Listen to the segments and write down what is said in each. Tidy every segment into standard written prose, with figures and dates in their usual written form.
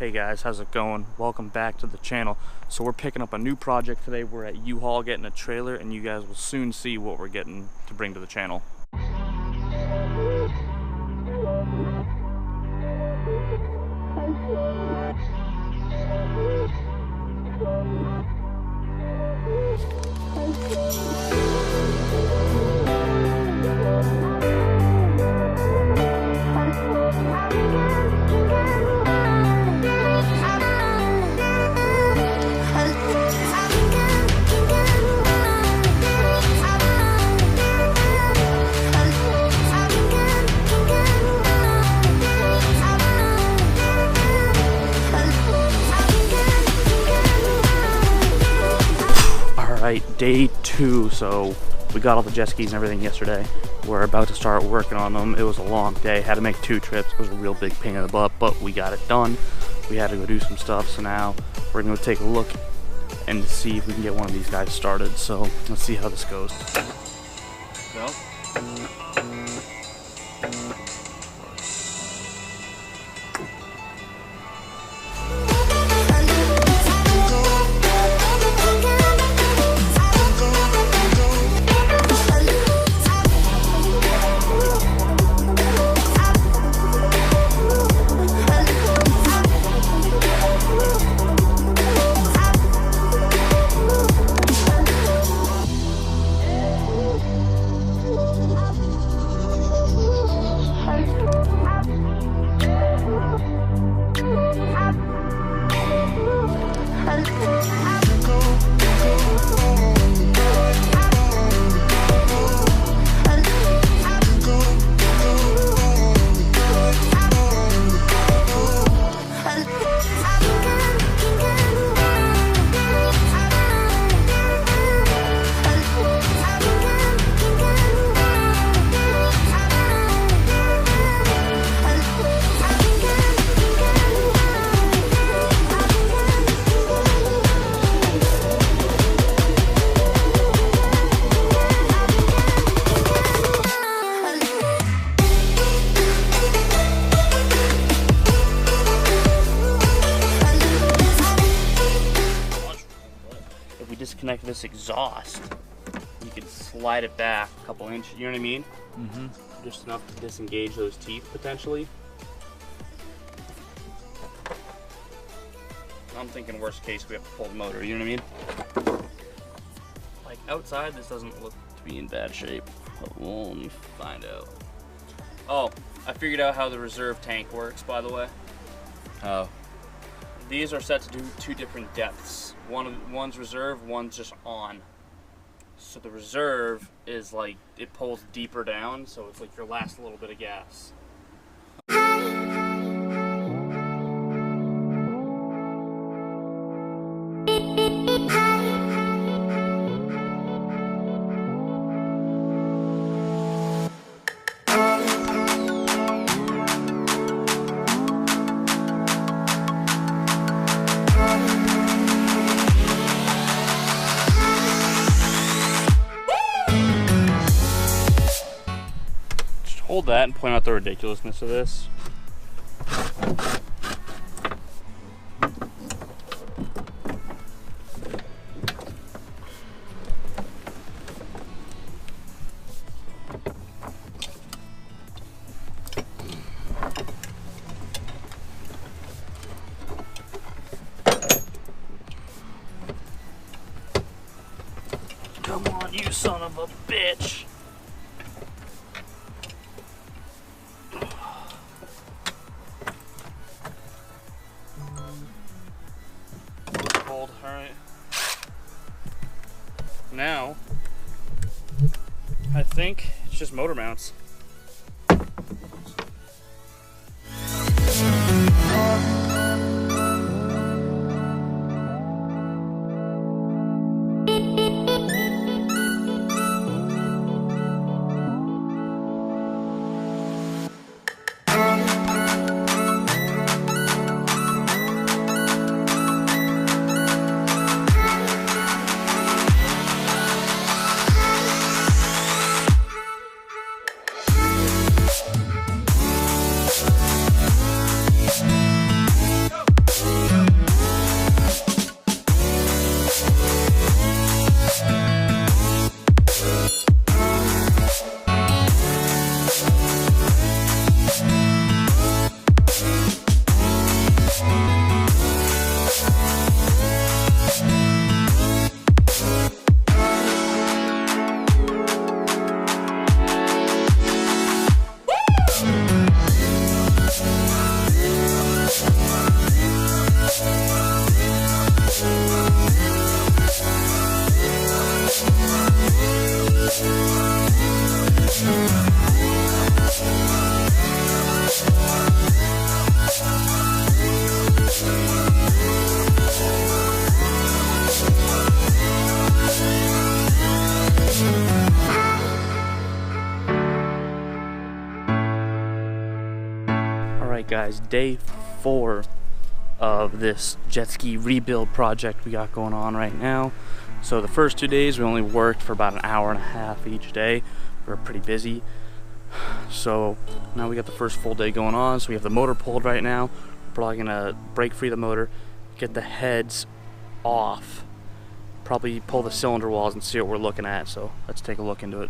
Hey guys, how's it going? Welcome back to the channel. So we're picking up a new project today. We're at U-Haul getting a trailer, and you guys will soon see what we're getting to bring to the channel. Alright, day 2, so we got all the jet skis and everything yesterday. We're about to start working on them. It was a long day, had to make 2 trips. It was a real big pain in the butt, but we got it done. We had to go do some stuff, so now we're gonna take a look and see if we can get one of these guys started. So let's see how this goes. Go. Disconnect this exhaust, you can slide it back a couple inches, you know what I mean? Mm-hmm. Just enough to disengage those teeth potentially. I'm thinking worst case we have to pull the motor, you know what I mean? Like outside this doesn't look to be in bad shape. Well, let me find out. Oh, I figured out how the reserve tank works, by the way. Oh. These are set to do 2 different depths. One's reserve, one's just on. So the reserve is like, it pulls deeper down, so it's like your last little bit of gas. Hold that and point out the ridiculousness of this. Come on, you son of a bitch! Alright. Now, I think it's just motor mounts. guys, day 4 of this jet ski rebuild project we got going on right now. So the first 2 days we only worked for about an hour and a half each day. We were pretty busy. So now we got the first full day going on. So we have the motor pulled right now. We're probably gonna brake free the motor, get the heads off, probably pull the cylinder walls and see what we're looking at. So let's take a look into it.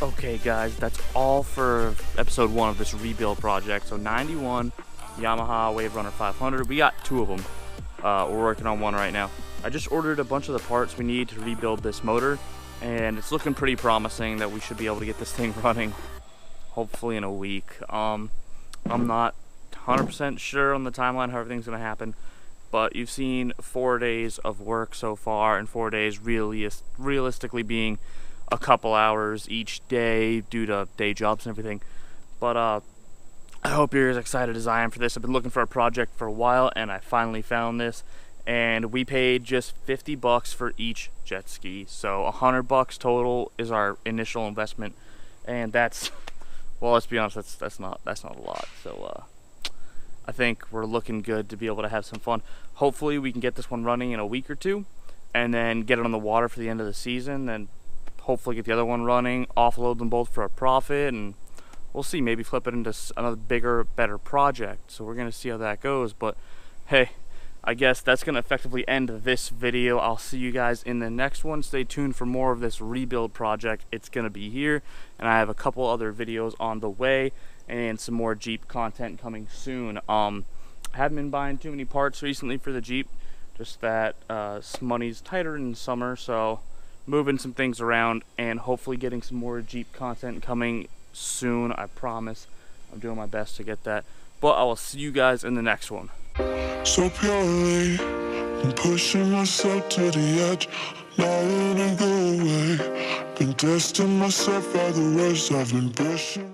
Okay guys, that's all for episode 1 of this rebuild project. So 91 Yamaha Wave Runner 500. We got 2 of them. We're working on one right now. I just ordered a bunch of the parts we need to rebuild this motor, and it's looking pretty promising that we should be able to get this thing running hopefully in a week. I'm not 100% sure on the timeline how everything's gonna happen, but you've seen 4 days of work so far, and 4 days really realistically being a couple hours each day due to day jobs and everything. But I hope you're as excited as I am for this. I've been looking for a project for a while, and I finally found this, and we paid just 50 bucks for each jet ski. So 100 bucks total is our initial investment, and that's, well, let's be honest, that's not a lot. So I think we're looking good to be able to have some fun. Hopefully we can get this one running in a week or 2 and then get it on the water for the end of the season, and hopefully get the other one running, offload them both for a profit, and we'll see, maybe flip it into another bigger, better project. So we're gonna see how that goes. But hey, I guess that's gonna effectively end this video. I'll see you guys in the next one. Stay tuned for more of this rebuild project. It's gonna be here, and I have a couple other videos on the way and some more Jeep content coming soon. I haven't been buying too many parts recently for the Jeep, just that money's tighter in summer, so moving some things around and hopefully getting some more Jeep content coming soon. I promise. I'm doing my best to get that. But I will see you guys in the next one. So purely, I'm pushing myself to the edge, not letting go away. Been testing myself by the words I've been brushing.